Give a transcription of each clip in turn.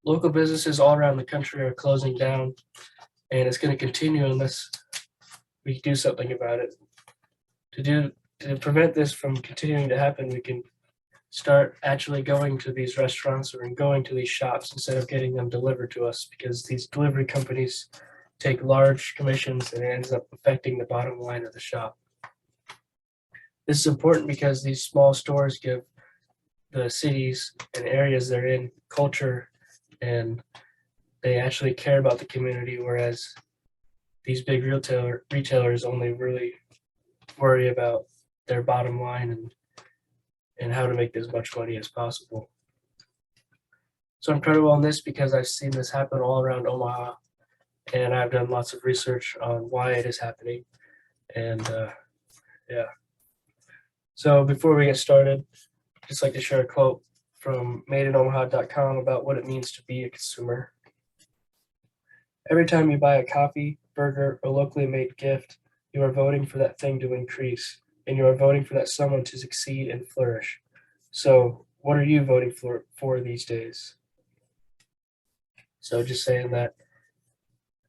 local businesses all around the country are closing down, and it's going to continue unless we do something about it. To prevent this from continuing to happen, we can start actually going to these restaurants or going to these shops instead of getting them delivered to us, because these delivery companies take large commissions and it ends up affecting the bottom line of the shop. This is important because these small stores give the cities and areas they're in culture, and they actually care about the community, whereas these big retailers only really worry about their bottom line and how to make as much money as possible. So I'm credible on this because I've seen this happen all around Omaha, and I've done lots of research on why it is happening. And yeah. So before we get started, I'd just like to share a quote from madeinomaha.com about what it means to be a consumer. Every time you buy a coffee, burger, or locally made gift, you are voting for that thing to increase, and you are voting for that someone to succeed and flourish. So what are you voting for these days? So just saying that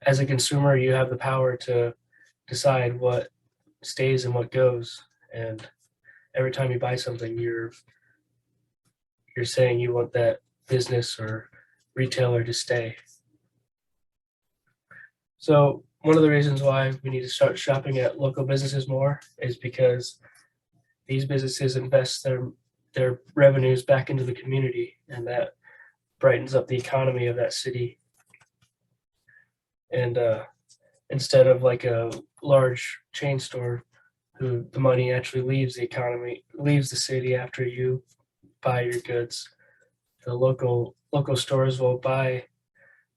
as a consumer, you have the power to decide what stays and what goes. And every time you buy something, you're saying you want that business or retailer to stay. So one of the reasons why we need to start shopping at local businesses more is because these businesses invest their revenues back into the community, and that brightens up the economy of that city. And instead of like a large chain store, who the money actually leaves the city after you buy your goods, the local stores will buy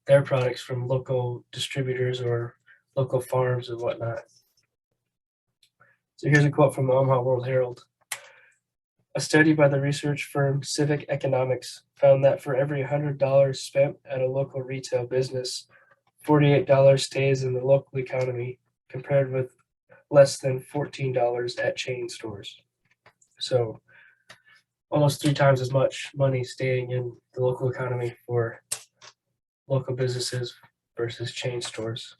their products from local distributors or local farms and whatnot. So here's a quote from the Omaha World Herald. A study by the research firm Civic Economics found that for every $100 spent at a local retail business, $48 stays in the local economy, compared with less than $14 at chain stores. So almost 3 times as much money staying in the local economy for local businesses versus chain stores.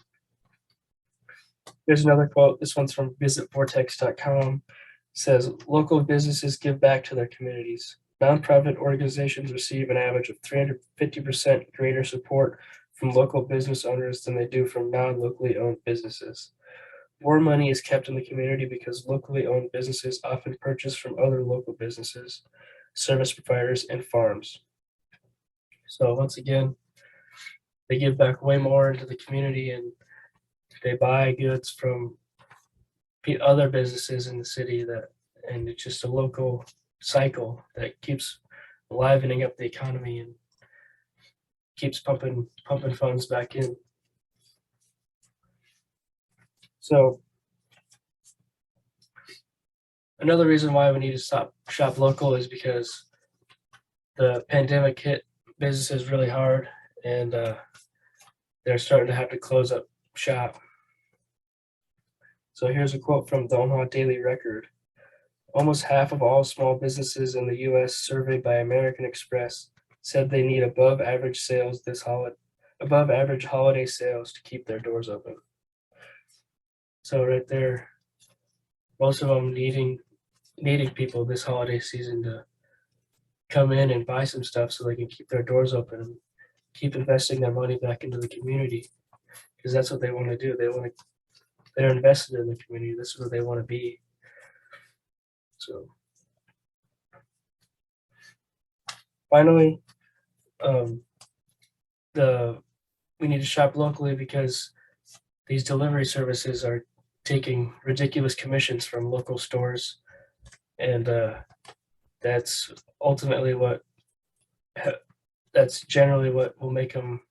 Here's another quote. This one's from visitvortex.com. Says local businesses give back to their communities. Nonprofit organizations receive an average of 350% greater support from local business owners than they do from non-locally owned businesses. More money is kept in the community because locally owned businesses often purchase from other local businesses, service providers, and farms. So once again, they give back way more into the community, and they buy goods from other businesses in the city, and it's just a local cycle that keeps livening up the economy and keeps pumping funds back in. So another reason why we need to shop local is because the pandemic hit businesses really hard, and they're starting to have to close up shop. So here's a quote from the Omaha Daily Record. Almost half of all small businesses in the U.S. surveyed by American Express said they need above average holiday sales to keep their doors open. So right there, most of them needing people this holiday season to come in and buy some stuff so they can keep their doors open and keep investing their money back into the community, because that's what they want to do. They're invested in the community. This is where they want to be. So finally, we need to shop locally because these delivery services are taking ridiculous commissions from local stores, and that's generally what will make them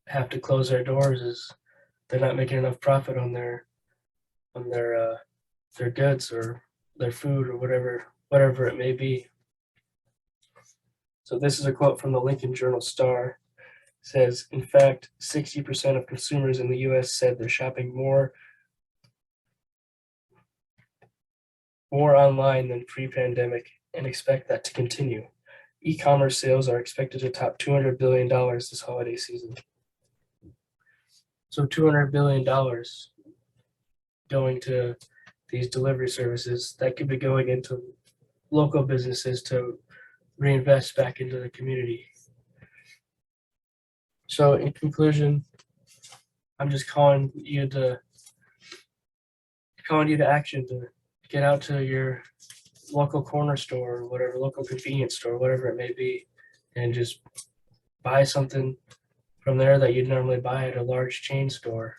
have to close their doors, is they're not making enough profit on their goods or their food or whatever it may be. So this is a quote from the Lincoln Journal-Star. It says, in fact, 60% of consumers in the U.S. said they're shopping more online than pre-pandemic and expect that to continue. e-commerce sales are expected to top $200 billion this holiday season. So $200 billion going to these delivery services that could be going into local businesses to reinvest back into the community. So in conclusion, I'm just calling you to action to get out to your local corner store or whatever, local convenience store, whatever it may be, and just buy something from there that you'd normally buy at a large chain store.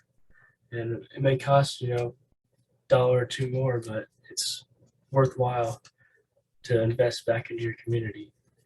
And it may cost, $1 or $2 more, but it's worthwhile to invest back into your community.